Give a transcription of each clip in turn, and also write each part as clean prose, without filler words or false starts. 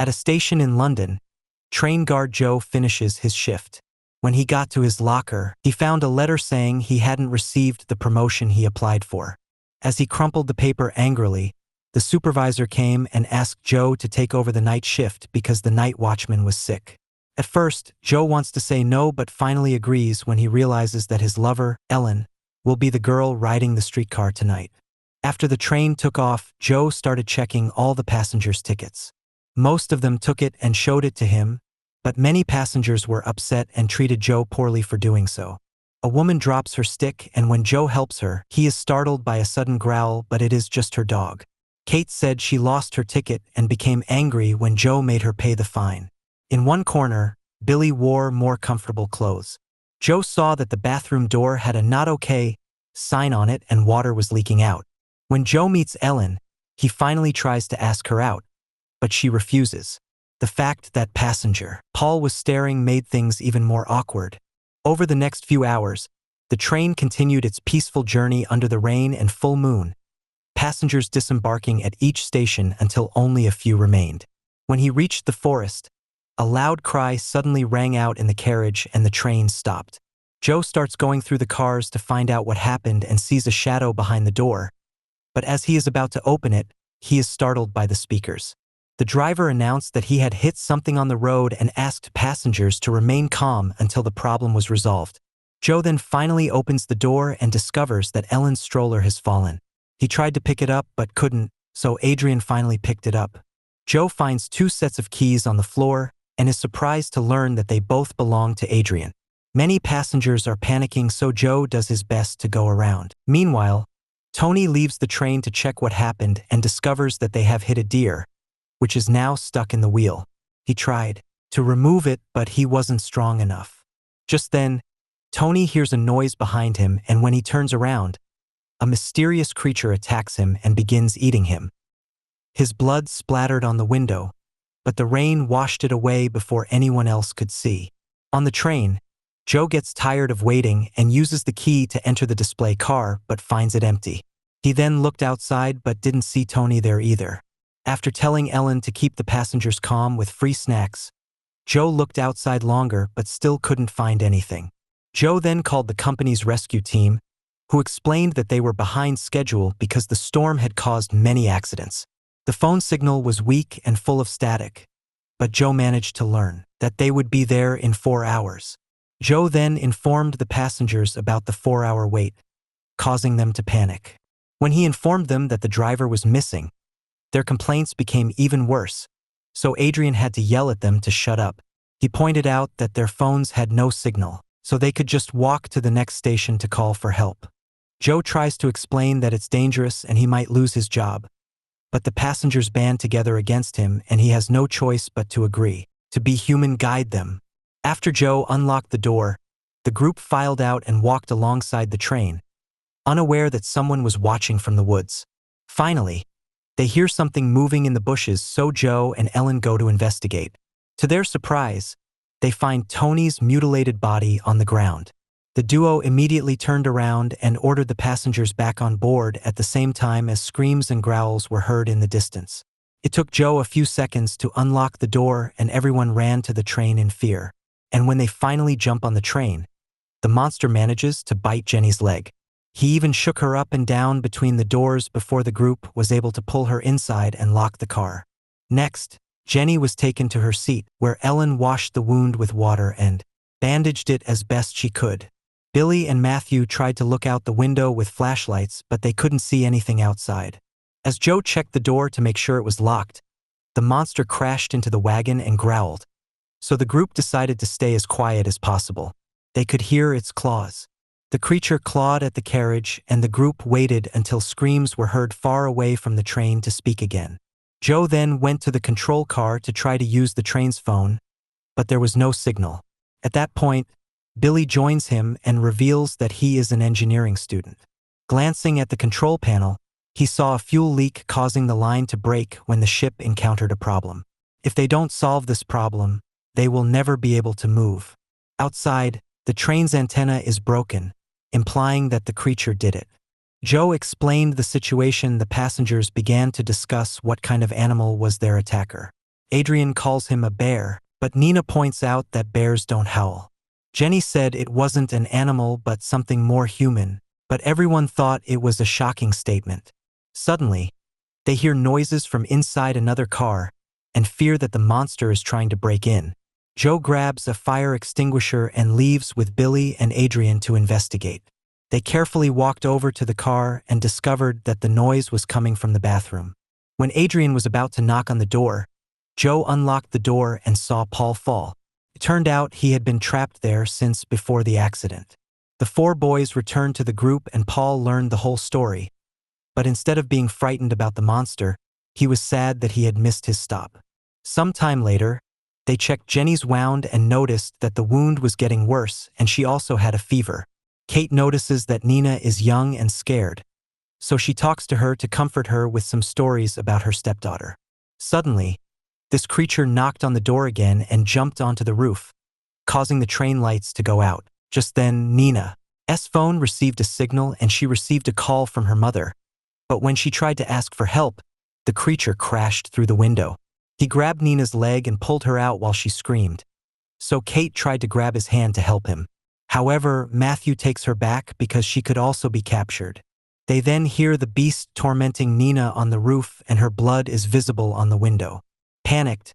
At a station in London, train guard Joe finishes his shift. When he got to his locker, he found a letter saying he hadn't received the promotion he applied for. As he crumpled the paper angrily, the supervisor came and asked Joe to take over the night shift because the night watchman was sick. At first, Joe wants to say no but finally agrees when he realizes that his lover, Ellen, will be the girl riding the streetcar tonight. After the train took off, Joe started checking all the passengers' tickets. Most of them took it and showed it to him, but many passengers were upset and treated Joe poorly for doing so. A woman drops her stick, and when Joe helps her, he is startled by a sudden growl, but it is just her dog. Kate said she lost her ticket and became angry when Joe made her pay the fine. In one corner, Billy wore more comfortable clothes. Joe saw that the bathroom door had a "Not Okay" sign on it and water was leaking out. When Joe meets Ellen, he finally tries to ask her out, but she refuses. The fact that passenger Paul was staring made things even more awkward. Over the next few hours, the train continued its peaceful journey under the rain and full moon, passengers disembarking at each station until only a few remained. When he reached the forest, a loud cry suddenly rang out in the carriage and the train stopped. Joe starts going through the cars to find out what happened and sees a shadow behind the door, but as he is about to open it, he is startled by the speakers. The driver announced that he had hit something on the road and asked passengers to remain calm until the problem was resolved. Joe then finally opens the door and discovers that Ellen's stroller has fallen. He tried to pick it up but couldn't, so Adrian finally picked it up. Joe finds 2 sets of keys on the floor and is surprised to learn that they both belong to Adrian. Many passengers are panicking, so Joe does his best to go around. Meanwhile, Tony leaves the train to check what happened and discovers that they have hit a deer, which is now stuck in the wheel. He tried to remove it, but he wasn't strong enough. Just then, Tony hears a noise behind him, and when he turns around, a mysterious creature attacks him and begins eating him. His blood splattered on the window, but the rain washed it away before anyone else could see. On the train, Joe gets tired of waiting and uses the key to enter the display car but finds it empty. He then looked outside but didn't see Tony there either. After telling Ellen to keep the passengers calm with free snacks, Joe looked outside longer but still couldn't find anything. Joe then called the company's rescue team, who explained that they were behind schedule because the storm had caused many accidents. The phone signal was weak and full of static, but Joe managed to learn that they would be there in 4 hours. Joe then informed the passengers about the 4-hour wait, causing them to panic. When he informed them that the driver was missing, their complaints became even worse, so Adrian had to yell at them to shut up. He pointed out that their phones had no signal, so they could just walk to the next station to call for help. Joe tries to explain that it's dangerous and he might lose his job, but the passengers band together against him and he has no choice but to agree to be human guide them. After Joe unlocked the door, the group filed out and walked alongside the train, unaware that someone was watching from the woods. Finally, they hear something moving in the bushes, so Joe and Ellen go to investigate. To their surprise, they find Tony's mutilated body on the ground. The duo immediately turned around and ordered the passengers back on board at the same time as screams and growls were heard in the distance. It took Joe a few seconds to unlock the door and everyone ran to the train in fear. And when they finally jump on the train, the monster manages to bite Jenny's leg. He even shook her up and down between the doors before the group was able to pull her inside and lock the car. Next, Jenny was taken to her seat, where Ellen washed the wound with water and bandaged it as best she could. Billy and Matthew tried to look out the window with flashlights, but they couldn't see anything outside. As Joe checked the door to make sure it was locked, the monster crashed into the wagon and growled, so the group decided to stay as quiet as possible. They could hear its claws. The creature clawed at the carriage, and the group waited until screams were heard far away from the train to speak again. Joe then went to the control car to try to use the train's phone, but there was no signal. At that point, Billy joins him and reveals that he is an engineering student. Glancing at the control panel, he saw a fuel leak causing the line to break when the ship encountered a problem. If they don't solve this problem, they will never be able to move. Outside, the train's antenna is broken, implying that the creature did it. Joe explained the situation. The passengers began to discuss what kind of animal was their attacker. Adrian calls him a bear, but Nina points out that bears don't howl. Jenny said it wasn't an animal but something more human, but everyone thought it was a shocking statement. Suddenly, they hear noises from inside another car and fear that the monster is trying to break in. Joe grabs a fire extinguisher and leaves with Billy and Adrian to investigate. They carefully walked over to the car and discovered that the noise was coming from the bathroom. When Adrian was about to knock on the door, Joe unlocked the door and saw Paul fall. It turned out he had been trapped there since before the accident. The four boys returned to the group and Paul learned the whole story. But instead of being frightened about the monster, he was sad that he had missed his stop. Some time later, they checked Jenny's wound and noticed that the wound was getting worse and she also had a fever. Kate notices that Nina is young and scared, so she talks to her to comfort her with some stories about her stepdaughter. Suddenly, this creature knocked on the door again and jumped onto the roof, causing the train lights to go out. Just then, Nina's phone received a signal and she received a call from her mother. But when she tried to ask for help, the creature crashed through the window. He grabbed Nina's leg and pulled her out while she screamed. So Kate tried to grab his hand to help him. However, Matthew takes her back because she could also be captured. They then hear the beast tormenting Nina on the roof and her blood is visible on the window. Panicked,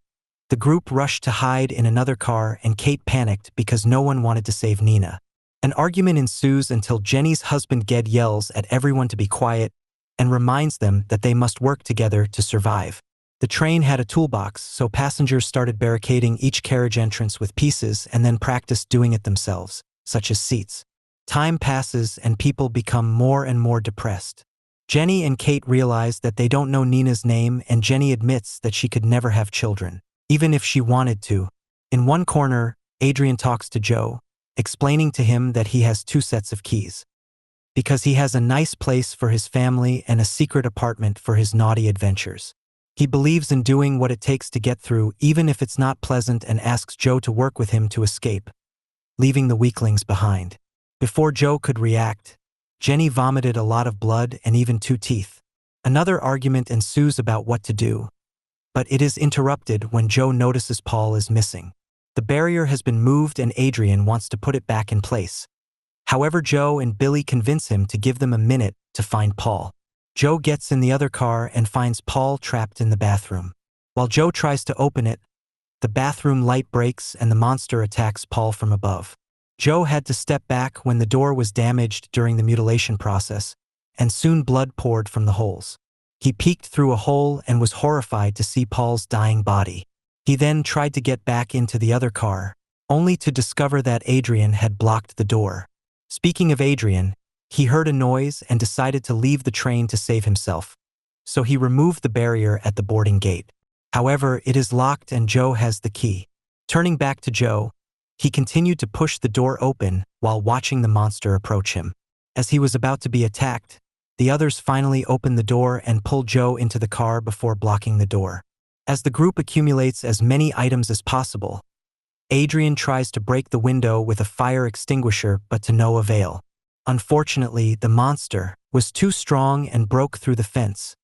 the group rushed to hide in another car and Kate panicked because no one wanted to save Nina. An argument ensues until Jenny's husband Ged yells at everyone to be quiet and reminds them that they must work together to survive. The train had a toolbox, so passengers started barricading each carriage entrance with pieces and then practiced doing it themselves, such as seats. Time passes and people become more and more depressed. Jenny and Kate realize that they don't know Nina's name and Jenny admits that she could never have children, even if she wanted to. In one corner, Adrian talks to Joe, explaining to him that he has 2 sets of keys. Because he has a nice place for his family and a secret apartment for his naughty adventures. He believes in doing what it takes to get through, even if it's not pleasant, and asks Joe to work with him to escape, leaving the weaklings behind. Before Joe could react, Jenny vomited a lot of blood and even 2 teeth. Another argument ensues about what to do, but it is interrupted when Joe notices Paul is missing. The barrier has been moved and Adrian wants to put it back in place. However, Joe and Billy convince him to give them a minute to find Paul. Joe gets in the other car and finds Paul trapped in the bathroom. While Joe tries to open it, the bathroom light breaks and the monster attacks Paul from above. Joe had to step back when the door was damaged during the mutilation process, and soon blood poured from the holes. He peeked through a hole and was horrified to see Paul's dying body. He then tried to get back into the other car, only to discover that Adrian had blocked the door. Speaking of Adrian, he heard a noise and decided to leave the train to save himself, so he removed the barrier at the boarding gate. However, it is locked and Joe has the key. Turning back to Joe, he continued to push the door open while watching the monster approach him. As he was about to be attacked, the others finally opened the door and pulled Joe into the car before blocking the door. As the group accumulates as many items as possible, Adrian tries to break the window with a fire extinguisher but to no avail. Unfortunately, the monster was too strong and broke through the fence,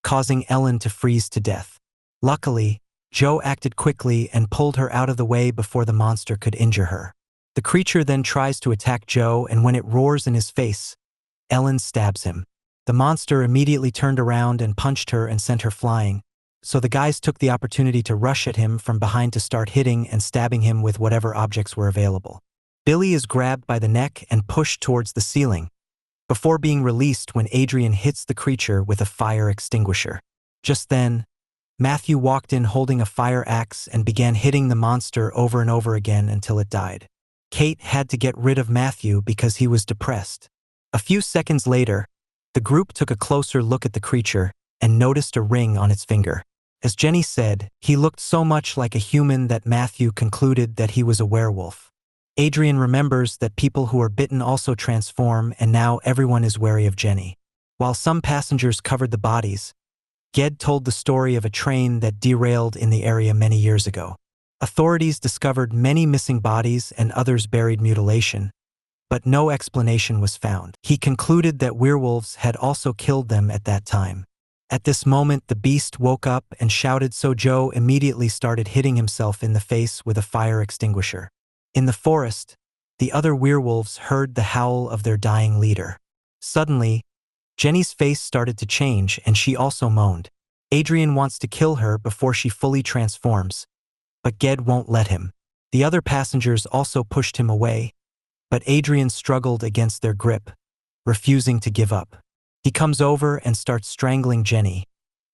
causing Ellen to freeze to death. Luckily, Joe acted quickly and pulled her out of the way before the monster could injure her. The creature then tries to attack Joe, and when it roars in his face, Ellen stabs him. The monster immediately turned around and punched her and sent her flying, so the guys took the opportunity to rush at him from behind to start hitting and stabbing him with whatever objects were available. Billy is grabbed by the neck and pushed towards the ceiling, before being released when Adrian hits the creature with a fire extinguisher. Just then, Matthew walked in holding a fire axe and began hitting the monster over and over again until it died. Kate had to get rid of Matthew because he was depressed. A few seconds later, the group took a closer look at the creature and noticed a ring on its finger. As Jenny said, he looked so much like a human that Matthew concluded that he was a werewolf. Adrian remembers that people who are bitten also transform, and now everyone is wary of Jenny. While some passengers covered the bodies, Ged told the story of a train that derailed in the area many years ago. Authorities discovered many missing bodies and others buried mutilation, but no explanation was found. He concluded that werewolves had also killed them at that time. At this moment, the beast woke up and shouted, so Joe immediately started hitting himself in the face with a fire extinguisher. In the forest, the other werewolves heard the howl of their dying leader. Suddenly, Jenny's face started to change and she also moaned. Adrian wants to kill her before she fully transforms, but Ged won't let him. The other passengers also pushed him away, but Adrian struggled against their grip, refusing to give up. He comes over and starts strangling Jenny,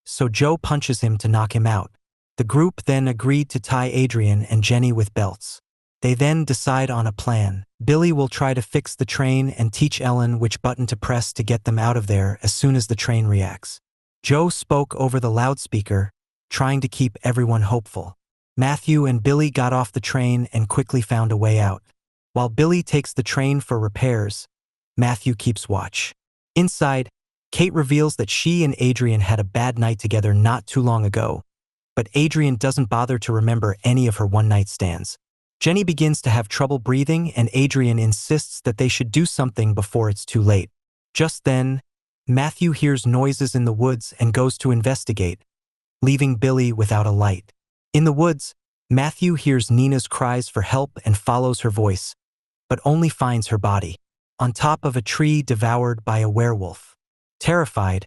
so Joe punches him to knock him out. The group then agreed to tie Adrian and Jenny with belts. They then decide on a plan. Billy will try to fix the train and teach Ellen which button to press to get them out of there as soon as the train reacts. Joe spoke over the loudspeaker, trying to keep everyone hopeful. Matthew and Billy got off the train and quickly found a way out. While Billy takes the train for repairs, Matthew keeps watch. Inside, Kate reveals that she and Adrian had a bad night together not too long ago, but Adrian doesn't bother to remember any of her one-night stands. Jenny begins to have trouble breathing and Adrian insists that they should do something before it's too late. Just then, Matthew hears noises in the woods and goes to investigate, leaving Billy without a light. In the woods, Matthew hears Nina's cries for help and follows her voice, but only finds her body on top of a tree devoured by a werewolf. Terrified,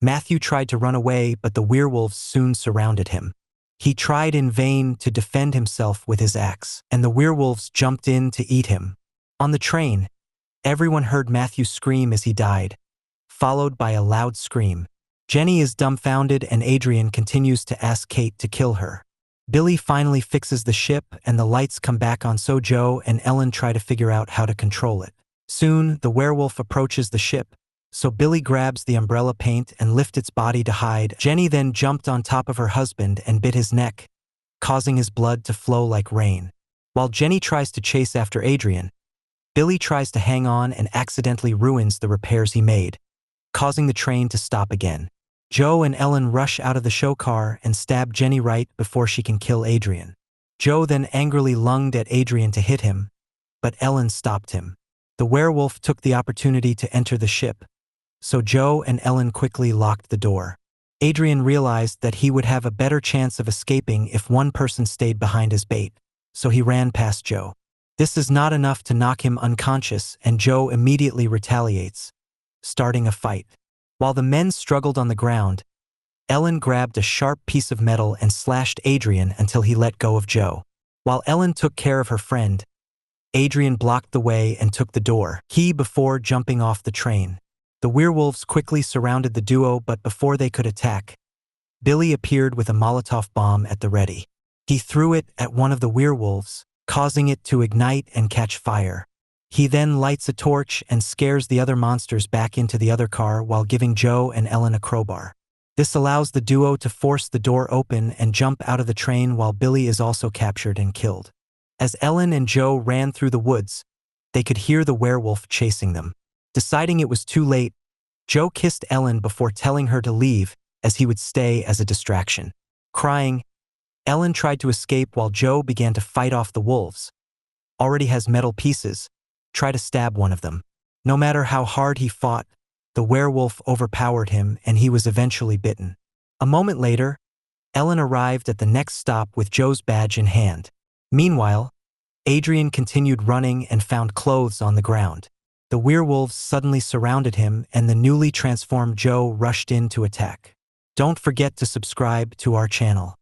Matthew tried to run away, but the werewolves soon surrounded him. He tried in vain to defend himself with his axe, and the werewolves jumped in to eat him. On the train, everyone heard Matthew scream as he died, followed by a loud scream. Jenny is dumbfounded and Adrian continues to ask Kate to kill her. Billy finally fixes the ship and the lights come back on, so Joe and Ellen try to figure out how to control it. Soon, the werewolf approaches the ship, so Billy grabs the umbrella paint and lifts its body to hide. Jenny then jumped on top of her husband and bit his neck, causing his blood to flow like rain. While Jenny tries to chase after Adrian, Billy tries to hang on and accidentally ruins the repairs he made, causing the train to stop again. Joe and Ellen rush out of the show car and stab Jenny right before she can kill Adrian. Joe then angrily lunged at Adrian to hit him, but Ellen stopped him. The werewolf took the opportunity to enter the ship, so Joe and Ellen quickly locked the door. Adrian realized that he would have a better chance of escaping if one person stayed behind his bait, so he ran past Joe. This is not enough to knock him unconscious, and Joe immediately retaliates, starting a fight. While the men struggled on the ground, Ellen grabbed a sharp piece of metal and slashed Adrian until he let go of Joe. While Ellen took care of her friend, Adrian blocked the way and took the door key before jumping off the train. The werewolves quickly surrounded the duo, but before they could attack, Billy appeared with a Molotov bomb at the ready. He threw it at one of the werewolves, causing it to ignite and catch fire. He then lights a torch and scares the other monsters back into the other car while giving Joe and Ellen a crowbar. This allows the duo to force the door open and jump out of the train while Billy is also captured and killed. As Ellen and Joe ran through the woods, they could hear the werewolf chasing them. Deciding it was too late, Joe kissed Ellen before telling her to leave as he would stay as a distraction. Crying, Ellen tried to escape while Joe began to fight off the wolves. Already has metal pieces, try to stab one of them. No matter how hard he fought, the werewolf overpowered him and he was eventually bitten. A moment later, Ellen arrived at the next stop with Joe's badge in hand. Meanwhile, Adrian continued running and found clothes on the ground. The werewolves suddenly surrounded him and the newly transformed Joe rushed in to attack. Don't forget to subscribe to our channel.